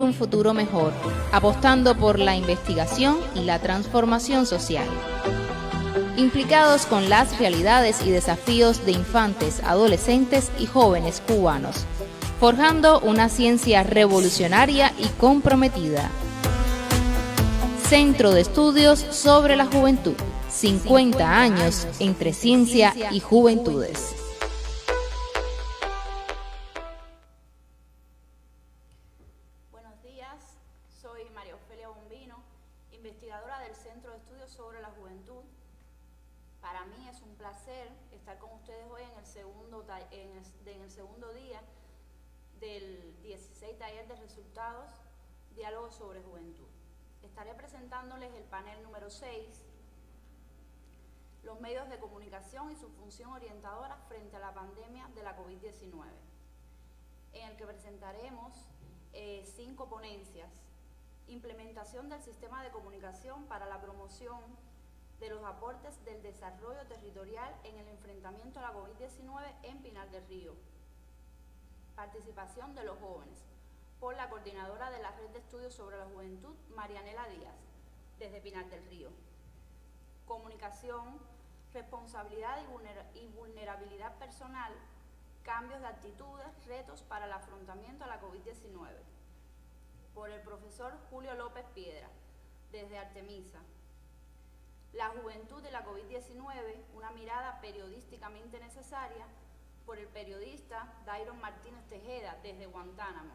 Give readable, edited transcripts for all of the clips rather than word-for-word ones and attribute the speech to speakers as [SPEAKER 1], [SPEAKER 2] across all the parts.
[SPEAKER 1] un futuro mejor, apostando por la investigación y la transformación social. Implicados con las realidades y desafíos de infantes, adolescentes y jóvenes cubanos, forjando una ciencia revolucionaria y comprometida. Centro de Estudios sobre la Juventud, 50 años entre ciencia y juventudes.
[SPEAKER 2] Buenos días, soy María Ofelia Bombino, investigadora del Centro de Estudios sobre la Juventud. Para mí es un placer estar con ustedes hoy en el segundo día del 16 Taller de Resultados, Diálogo sobre Juventud. Estaré presentándoles el panel número 6, los medios de comunicación y su función orientadora frente a la pandemia de la COVID-19, en el que presentaremos 5 ponencias: implementación del sistema de comunicación para la promoción de los aportes del desarrollo territorial en el enfrentamiento a la COVID-19 en Pinar del Río, participación de los jóvenes, por la coordinadora de la Red de Estudios sobre la Juventud, Marianela Díaz, desde Pinar del Río. Comunicación, responsabilidad y vulnerabilidad personal, cambios de actitudes, retos para el afrontamiento a la COVID-19, por el profesor Julio López Piedra, desde Artemisa. La juventud de la COVID-19, una mirada periodísticamente necesaria, por el periodista Dairon Martínez Tejeda, desde Guantánamo.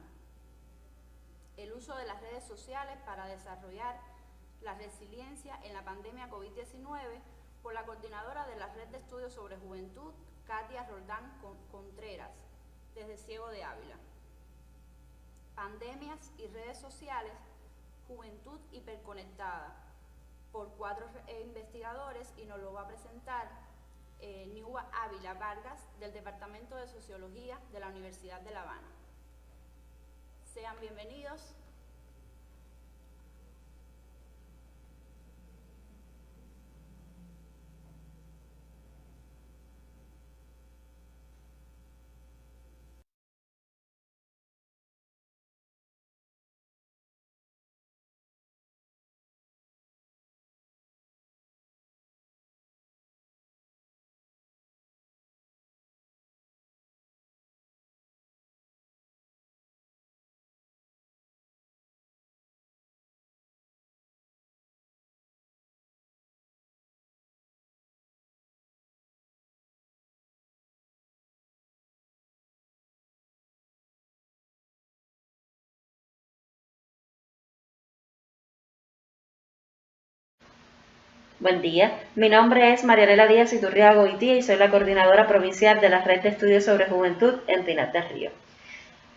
[SPEAKER 2] El uso de las redes sociales para desarrollar la resiliencia en la pandemia COVID-19, por la coordinadora de la Red de Estudios sobre Juventud, Katia Roldán Contreras, desde Ciego de Ávila. Pandemias y redes sociales, juventud hiperconectada, por 4 investigadores, y nos lo va a presentar Niuba Ávila Vargas, del Departamento de Sociología de la Universidad de La Habana. Sean bienvenidos.
[SPEAKER 3] Buen día, mi nombre es Marianela Díaz Iturriaga Goitía y soy la coordinadora provincial de la Red de Estudios sobre Juventud en Pinar del Río.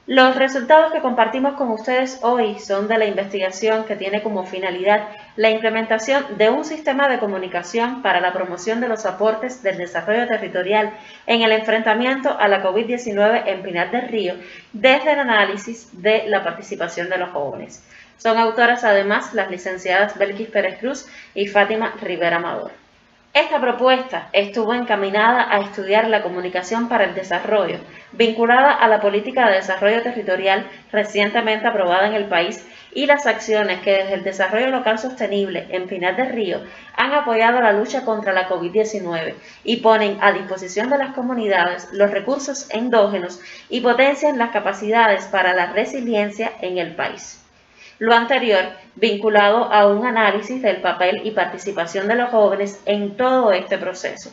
[SPEAKER 3] Los resultados que compartimos con ustedes hoy son de la investigación que tiene como finalidad la implementación de un sistema de comunicación para la promoción de los aportes del desarrollo territorial en el enfrentamiento a la COVID-19 en Pinar del Río, desde el análisis de la participación de los jóvenes. Son autoras además las licenciadas Belkis Pérez Cruz y Fátima Rivera Amador. Esta propuesta estuvo encaminada a estudiar la comunicación para el desarrollo, vinculada a la política de desarrollo territorial recientemente aprobada en el país, y las acciones que desde el desarrollo local sostenible en Pinar del Río han apoyado la lucha contra la COVID-19 y ponen a disposición de las comunidades los recursos endógenos y potencian las capacidades para la resiliencia en el país. Lo anterior vinculado a un análisis del papel y participación de los jóvenes en todo este proceso.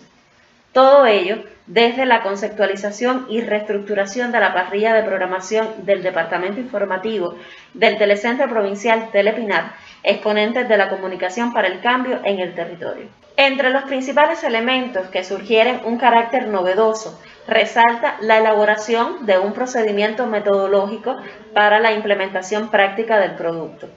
[SPEAKER 3] Todo ello desde la conceptualización y reestructuración de la parrilla de programación del Departamento Informativo del Telecentro Provincial Telepinar, exponentes de la comunicación para el cambio en el territorio. Entre los principales elementos que sugieren un carácter novedoso, resalta la elaboración de un procedimiento metodológico para la implementación práctica del producto,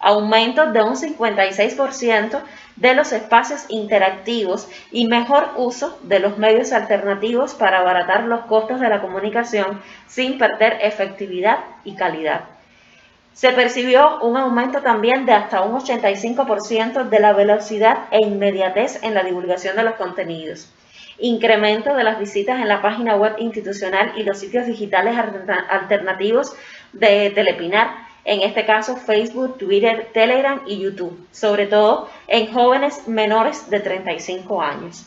[SPEAKER 3] aumento de un 56% de los espacios interactivos y mejor uso de los medios alternativos para abaratar los costos de la comunicación sin perder efectividad y calidad. Se percibió un aumento también de hasta un 85% de la velocidad e inmediatez en la divulgación de los contenidos. Incremento de las visitas en la página web institucional y los sitios digitales alternativos de Telepinar, en este caso Facebook, Twitter, Telegram y YouTube, sobre todo en jóvenes menores de 35 años.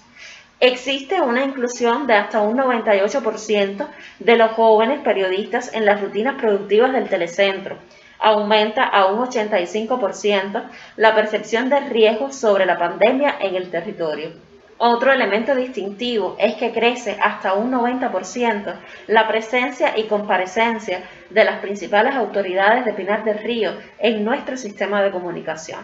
[SPEAKER 3] Existe una inclusión de hasta un 98% de los jóvenes periodistas en las rutinas productivas del telecentro. Aumenta a un 85% la percepción de riesgo sobre la pandemia en el territorio. Otro elemento distintivo es que crece hasta un 90% la presencia y comparecencia de las principales autoridades de Pinar del Río en nuestro sistema de comunicación.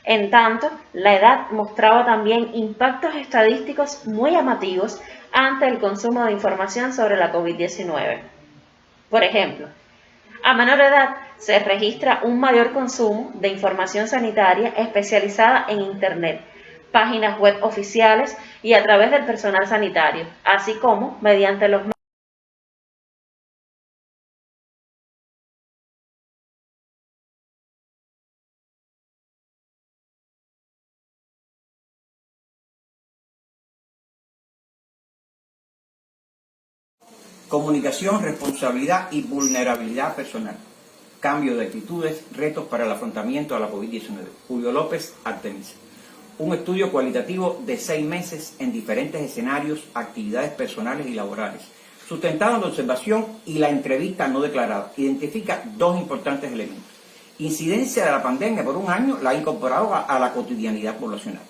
[SPEAKER 3] En tanto, la edad mostraba también impactos estadísticos muy llamativos ante el consumo de información sobre la COVID-19. Por ejemplo, a menor edad se registra un mayor consumo de información sanitaria especializada en Internet, páginas web oficiales y a través del personal sanitario, así como mediante los
[SPEAKER 4] Comunicación, responsabilidad y vulnerabilidad personal. Cambio de actitudes, retos para el afrontamiento a la COVID-19. Julio López, Artemisa. Un estudio cualitativo de 6 meses en diferentes escenarios, actividades personales y laborales, sustentado en la observación y la entrevista no declarada. Identifica 2 importantes elementos. Incidencia de la pandemia por un año la ha incorporado a la cotidianidad poblacional.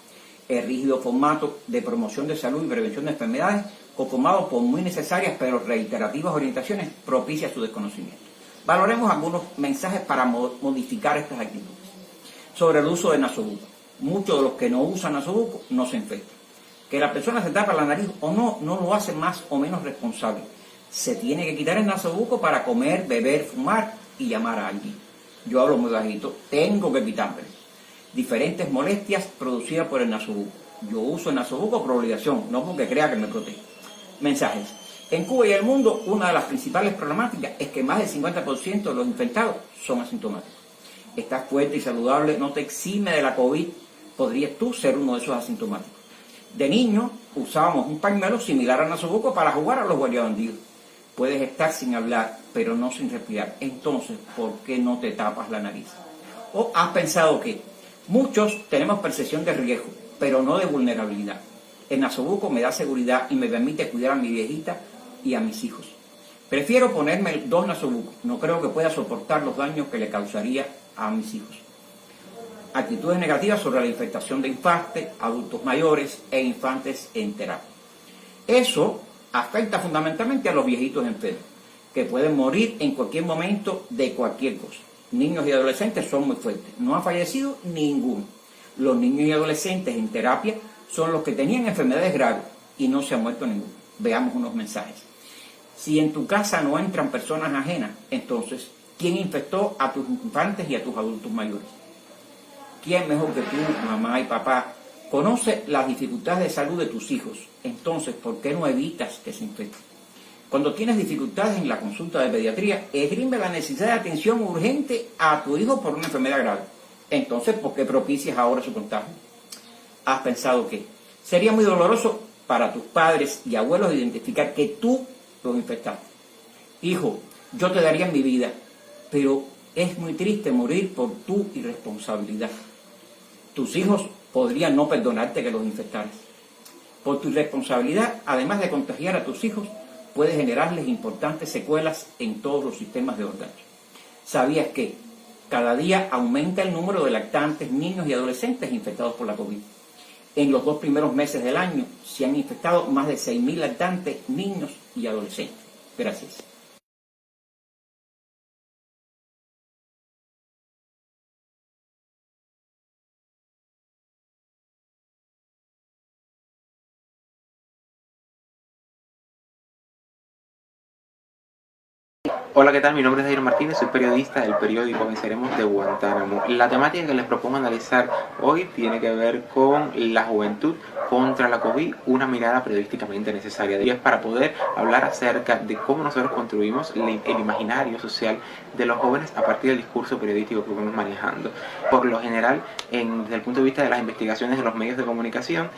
[SPEAKER 4] El rígido formato de promoción de salud y prevención de enfermedades, conformado por muy necesarias pero reiterativas orientaciones, propicia su desconocimiento. Valoremos algunos mensajes para modificar estas actitudes. Sobre el uso de nasobuco. Muchos de los que no usan nasobuco no se infectan. Que la persona se tapa la nariz o no lo hace más o menos responsable. Se tiene que quitar el nasobuco para comer, beber, fumar y llamar a alguien. Yo hablo muy bajito, tengo que quitármelo. Diferentes molestias producidas por el nasobuco. Yo uso el nasobuco por obligación, no porque crea que me protege. Mensajes. En Cuba y el mundo, una de las principales problemáticas es que más del 50% de los infectados son asintomáticos. Estás fuerte y saludable, no te exime de la COVID, podrías tú ser uno de esos asintomáticos. De niño usábamos un pañuelo similar al nasobuco para jugar a los guardiabandidos. Puedes estar sin hablar, pero no sin respirar. Entonces, ¿por qué no te tapas la nariz? ¿O has pensado que muchos tenemos percepción de riesgo, pero no de vulnerabilidad? El nasobuco me da seguridad y me permite cuidar a mi viejita y a mis hijos. Prefiero ponerme 2 nasobucos. No creo que pueda soportar los daños que le causaría a mis hijos. Actitudes negativas sobre la infectación de infantes, adultos mayores e infantes en terapia. Eso afecta fundamentalmente a los viejitos enfermos, que pueden morir en cualquier momento de cualquier cosa. Niños y adolescentes son muy fuertes. No ha fallecido ninguno. Los niños y adolescentes en terapia son los que tenían enfermedades graves y no se ha muerto ninguno. Veamos unos mensajes. Si en tu casa no entran personas ajenas, entonces, ¿quién infectó a tus infantes y a tus adultos mayores? ¿Quién mejor que tú, mamá y papá, conoce las dificultades de salud de tus hijos? Entonces, ¿por qué no evitas que se infecten? Cuando tienes dificultades en la consulta de pediatría, esgrime la necesidad de atención urgente a tu hijo por una enfermedad grave. Entonces, ¿por qué propicias ahora su contagio? ¿Has pensado que sería muy doloroso para tus padres y abuelos identificar que tú lo infectaste? Hijo, yo te daría mi vida, pero es muy triste morir por tu irresponsabilidad. Tus hijos podrían no perdonarte que los infectaras. Por tu irresponsabilidad, además de contagiar a tus hijos, puede generarles importantes secuelas en todos los sistemas de orgaño. ¿Sabías que cada día aumenta el número de lactantes, niños y adolescentes infectados por la COVID? En los 2 primeros meses del año se han infectado más de 6.000 lactantes, niños y adolescentes. Gracias.
[SPEAKER 5] Hola, ¿qué tal? Mi nombre es Jairo Martínez, soy periodista del periódico Venceremos de Guantánamo. La temática que les propongo analizar hoy tiene que ver con la juventud contra la COVID, una mirada periodísticamente necesaria. Y es para poder hablar acerca de cómo nosotros construimos el imaginario social de los jóvenes a partir del discurso periodístico que vamos manejando. Por lo general, desde el punto de vista de las investigaciones de los medios de comunicación,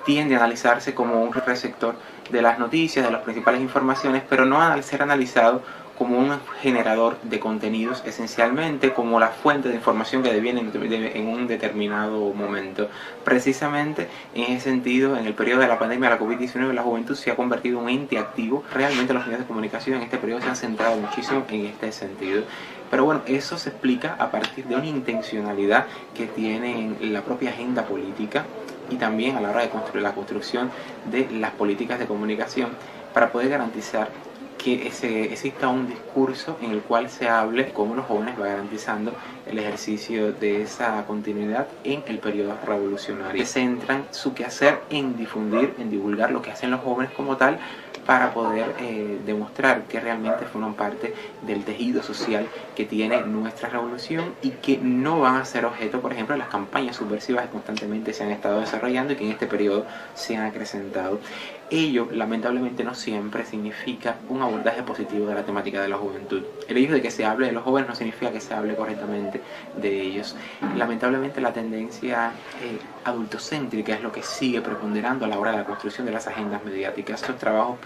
[SPEAKER 5] tiende a analizarse como un receptor de las noticias, de las principales informaciones, pero no a ser analizado como un generador de contenidos, esencialmente como la fuente de información que deviene en un determinado momento. Precisamente en ese sentido, en el periodo de la pandemia de la COVID-19, la juventud se ha convertido en un ente activo. Realmente los medios de comunicación en este periodo se han centrado muchísimo en este sentido. Pero bueno, eso se explica a partir de una intencionalidad que tiene la propia agenda política y también a la hora de construir la construcción de las políticas de comunicación para poder garantizar que exista un discurso en el cual se hable cómo los jóvenes va garantizando el ejercicio de esa continuidad en el periodo revolucionario. Centran su quehacer en difundir, en divulgar lo que hacen los jóvenes como tal, para poder demostrar que realmente forman parte del tejido social que tiene nuestra revolución y que no van a ser objeto, por ejemplo, de las campañas subversivas que constantemente se han estado desarrollando y que en este periodo se han acrecentado. Ello, lamentablemente, no siempre significa un abordaje positivo de la temática de la juventud. El hecho de que se hable de los jóvenes no significa que se hable correctamente de ellos. Lamentablemente, la tendencia adultocéntrica es lo que sigue preponderando a la hora de la construcción de las agendas mediáticas. Estos trabajos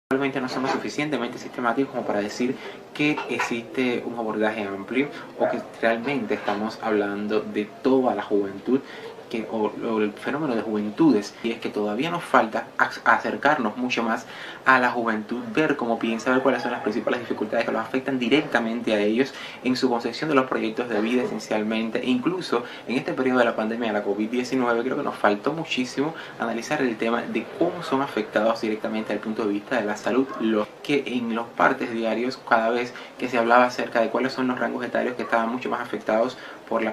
[SPEAKER 5] probablemente no son lo suficientemente sistemáticos como para decir que existe un abordaje amplio o que realmente estamos hablando de toda la juventud o el fenómeno de juventudes, y es que todavía nos falta acercarnos mucho más a la juventud, ver cómo piensa, ver cuáles son las principales dificultades que los afectan directamente a ellos en su concepción de los proyectos de vida esencialmente, e incluso en este periodo de la pandemia de la COVID-19 creo que nos faltó muchísimo analizar el tema de cómo son afectados directamente desde el punto de vista de la salud, lo que en los partes diarios cada vez que se hablaba acerca de cuáles son los rangos etarios que estaban mucho más afectados por la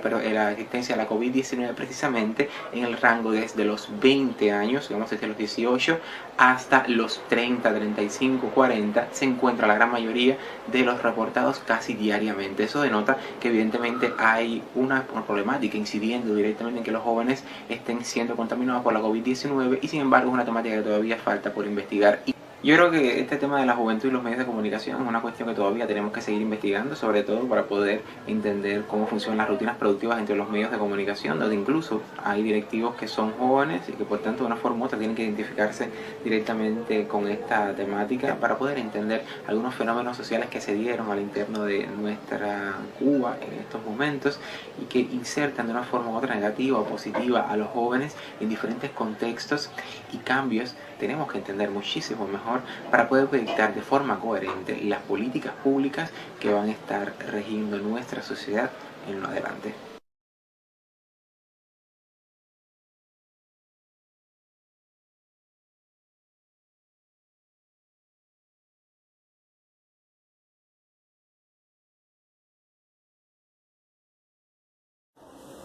[SPEAKER 5] existencia de la COVID-19, precisamente en el rango desde los 20 años, digamos desde los 18 hasta los 30, 35, 40, se encuentra la gran mayoría de los reportados casi diariamente. Eso denota que evidentemente hay una problemática incidiendo directamente en que los jóvenes estén siendo contaminados por la COVID-19 y sin embargo es una temática que todavía falta por investigar. Yo creo que este tema de la juventud y los medios de comunicación es una cuestión que todavía tenemos que seguir investigando, sobre todo para poder entender cómo funcionan las rutinas productivas entre los medios de comunicación, donde incluso hay directivos que son jóvenes y que por tanto de una forma u otra tienen que identificarse directamente con esta temática para poder entender algunos fenómenos sociales que se dieron al interno de nuestra Cuba en estos momentos y que insertan de una forma u otra negativa o positiva a los jóvenes en diferentes contextos y cambios. Tenemos que entender muchísimo mejor para poder proyectar de forma coherente las políticas públicas que van a estar regiendo nuestra sociedad en lo adelante.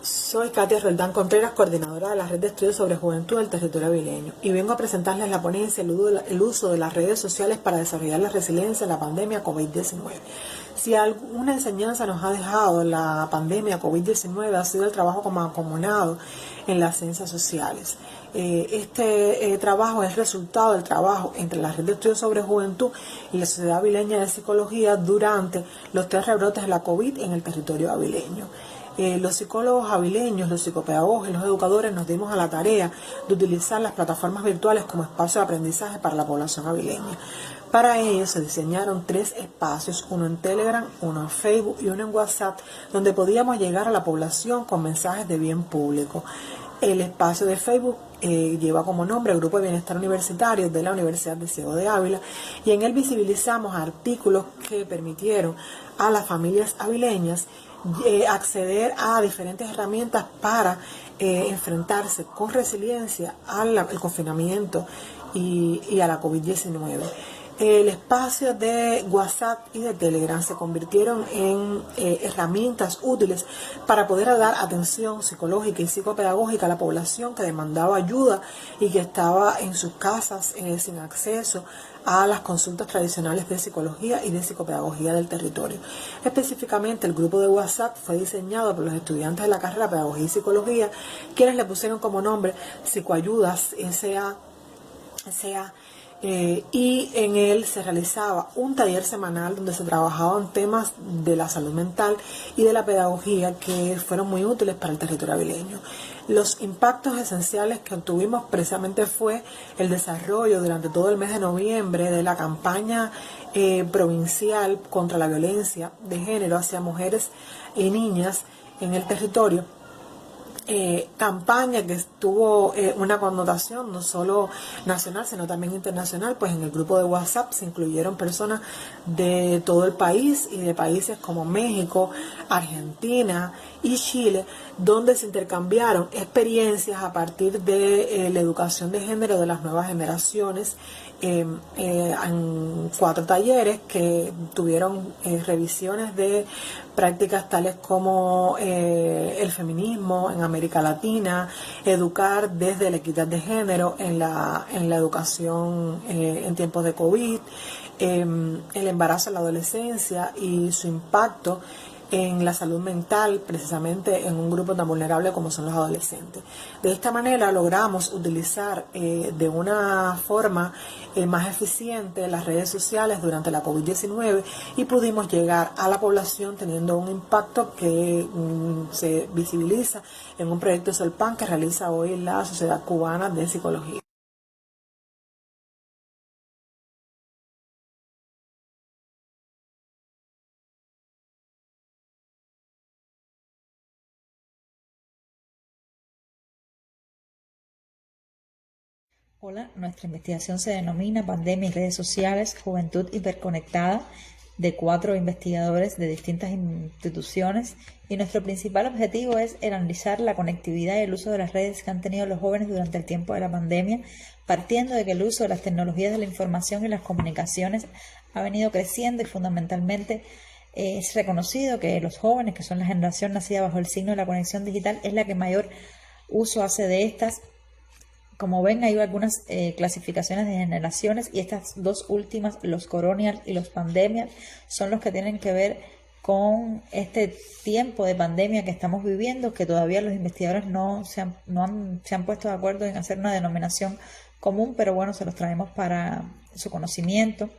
[SPEAKER 6] Soy Katia Roldán Contreras, coordinadora de la Red de Estudios sobre Juventud del Territorio Avileño, y vengo a presentarles la ponencia El uso de las redes sociales para desarrollar la resiliencia en la pandemia COVID-19. Si alguna enseñanza nos ha dejado la pandemia COVID-19 ha sido el trabajo como mancomunado en las ciencias sociales. Este trabajo es resultado del trabajo entre la Red de Estudios sobre Juventud y la Sociedad Avileña de Psicología durante los 3 rebrotes de la COVID en el territorio avileño. Los psicólogos avileños, los psicopedagogos y los educadores nos dimos a la tarea de utilizar las plataformas virtuales como espacio de aprendizaje para la población avileña. Para ello se diseñaron 3 espacios, uno en Telegram, uno en Facebook y uno en WhatsApp, donde podíamos llegar a la población con mensajes de bien público. El espacio de Facebook lleva como nombre el Grupo de Bienestar Universitario de la Universidad de Ciego de Ávila, y en él visibilizamos artículos que permitieron a las familias avileñas acceder a diferentes herramientas para enfrentarse con resiliencia al confinamiento y a la COVID-19. El espacio de WhatsApp y de Telegram se convirtieron en herramientas útiles para poder dar atención psicológica y psicopedagógica a la población que demandaba ayuda y que estaba en sus casas sin acceso a las consultas tradicionales de psicología y de psicopedagogía del territorio. Específicamente, el grupo de WhatsApp fue diseñado por los estudiantes de la carrera de Pedagogía y Psicología, quienes le pusieron como nombre Psicoayudas S.A. Y en él se realizaba un taller semanal donde se trabajaban temas de la salud mental y de la pedagogía que fueron muy útiles para el territorio avileño. Los impactos esenciales que obtuvimos precisamente fue el desarrollo durante todo el mes de noviembre de la campaña provincial contra la violencia de género hacia mujeres y niñas en el territorio. Campaña que tuvo una connotación no solo nacional sino también internacional, pues en el grupo de WhatsApp se incluyeron personas de todo el país y de países como México, Argentina y Chile, donde se intercambiaron experiencias a partir de la educación de género de las nuevas generaciones en 4 talleres que tuvieron revisiones de prácticas tales como el feminismo en América Latina, educar desde la equidad de género en la educación en tiempos de COVID, el embarazo en la adolescencia y su impacto en la salud mental, precisamente en un grupo tan vulnerable como son los adolescentes. De esta manera logramos utilizar de una forma más eficiente las redes sociales durante la COVID-19 y pudimos llegar a la población teniendo un impacto que se visibiliza en un proyecto Solpan que realiza hoy la Sociedad Cubana de Psicología.
[SPEAKER 7] Hola, nuestra investigación se denomina Pandemia y redes sociales, juventud hiperconectada, de 4 investigadores de distintas instituciones, y nuestro principal objetivo es analizar la conectividad y el uso de las redes que han tenido los jóvenes durante el tiempo de la pandemia, partiendo de que el uso de las tecnologías de la información y las comunicaciones ha venido creciendo y fundamentalmente es reconocido que los jóvenes, que son la generación nacida bajo el signo de la conexión digital, es la que mayor uso hace de estas. Como ven, hay algunas clasificaciones de generaciones y estas 2 últimas, los Coronials y los Pandemias, son los que tienen que ver con este tiempo de pandemia que estamos viviendo, que todavía los investigadores no se han puesto de acuerdo en hacer una denominación común, pero bueno, se los traemos para su conocimiento.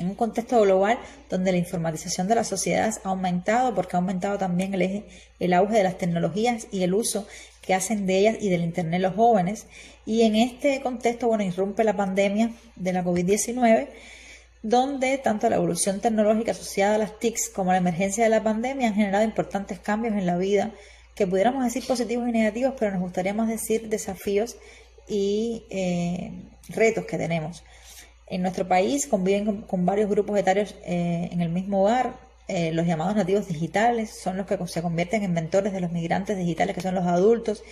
[SPEAKER 7] En un contexto global donde la informatización de las sociedades ha aumentado, porque ha aumentado también el auge de las tecnologías y el uso que hacen de ellas y del Internet los jóvenes. Y en este contexto, bueno, irrumpe la pandemia de la COVID-19, donde tanto la evolución tecnológica asociada a las TICs como la emergencia de la pandemia han generado importantes cambios en la vida, que pudiéramos decir positivos y negativos, pero nos gustaría más decir desafíos y retos que tenemos. En nuestro país conviven con varios grupos etarios en el mismo hogar. Los llamados nativos digitales son los que se convierten en mentores de los migrantes digitales, que son los adultos,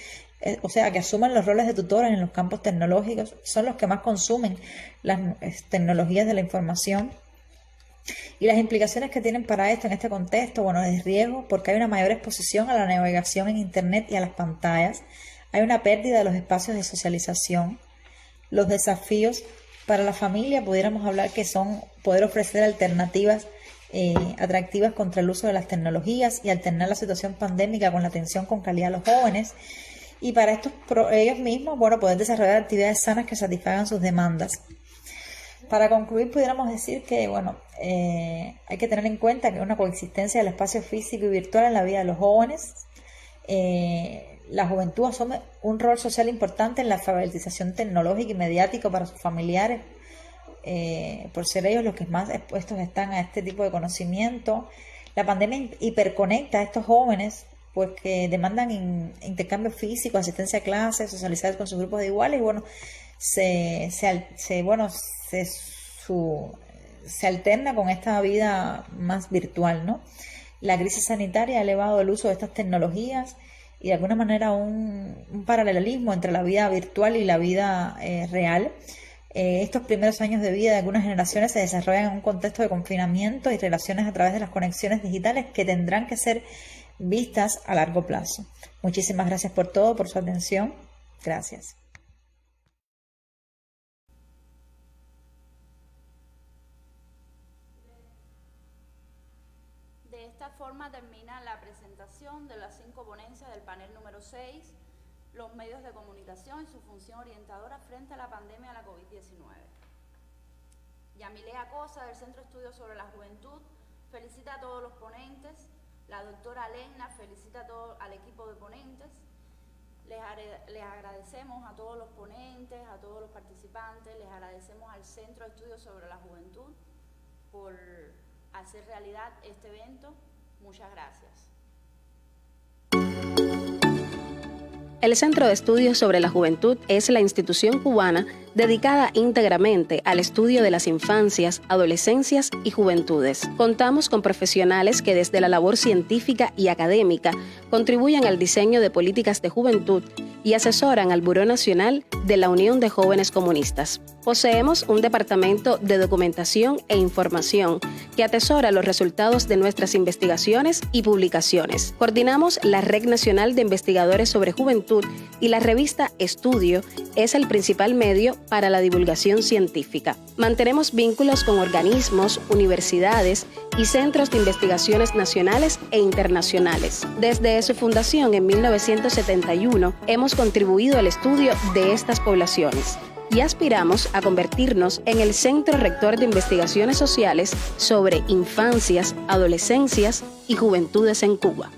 [SPEAKER 7] o sea, que asumen los roles de tutores en los campos tecnológicos, son los que más consumen las tecnologías de la información. Y las implicaciones que tienen para esto en este contexto, bueno, es riesgo porque hay una mayor exposición a la navegación en Internet y a las pantallas, hay una pérdida de los espacios de socialización. Los desafíos para la familia pudiéramos hablar que son poder ofrecer alternativas atractivas contra el uso de las tecnologías y alternar la situación pandémica con la atención con calidad a los jóvenes, y para estos ellos mismos, bueno, poder desarrollar actividades sanas que satisfagan sus demandas. Para concluir, pudiéramos decir que, bueno, hay que tener en cuenta que una coexistencia del espacio físico y virtual en la vida de los jóvenes. La juventud asume un rol social importante en la alfabetización tecnológica y mediática para sus familiares, por ser ellos los que más expuestos están a este tipo de conocimiento. La pandemia hiperconecta a estos jóvenes, pues que demandan intercambio físico, asistencia a clases, socializar con sus grupos de iguales, y bueno, se alterna con esta vida más virtual, ¿no? La crisis sanitaria ha elevado el uso de estas tecnologías y de alguna manera un paralelismo entre la vida virtual y la vida real. Estos primeros años de vida de algunas generaciones se desarrollan en un contexto de confinamiento y relaciones a través de las conexiones digitales que tendrán que ser vistas a largo plazo. Muchísimas gracias por todo, por su atención. Gracias.
[SPEAKER 2] De esta forma termina la presentación de las 5 ponencias del panel número 6, los medios de comunicación y su función orientadora frente a la pandemia de la COVID-19. Yamile Acosa, del Centro de Estudios sobre la Juventud, felicita a todos los ponentes. La doctora Alena felicita al equipo de ponentes. Les agradecemos a todos los ponentes, a todos los participantes, les agradecemos al Centro de Estudios sobre la Juventud por hacer realidad este evento. Muchas gracias.
[SPEAKER 8] El Centro de Estudios sobre la Juventud es la institución cubana dedicada íntegramente al estudio de las infancias, adolescencias y juventudes. Contamos con profesionales que desde la labor científica y académica contribuyen al diseño de políticas de juventud y asesoran al Buró Nacional de la Unión de Jóvenes Comunistas. Poseemos un departamento de documentación e información que atesora los resultados de nuestras investigaciones y publicaciones. Coordinamos la Red Nacional de Investigadores sobre Juventud y la revista Estudio es el principal medio para la divulgación científica. Mantenemos vínculos con organismos, universidades y centros de investigaciones nacionales e internacionales. Desde su fundación en 1971, hemos contribuido al estudio de estas poblaciones y aspiramos a convertirnos en el Centro Rector de Investigaciones Sociales sobre Infancias, Adolescencias y Juventudes en Cuba.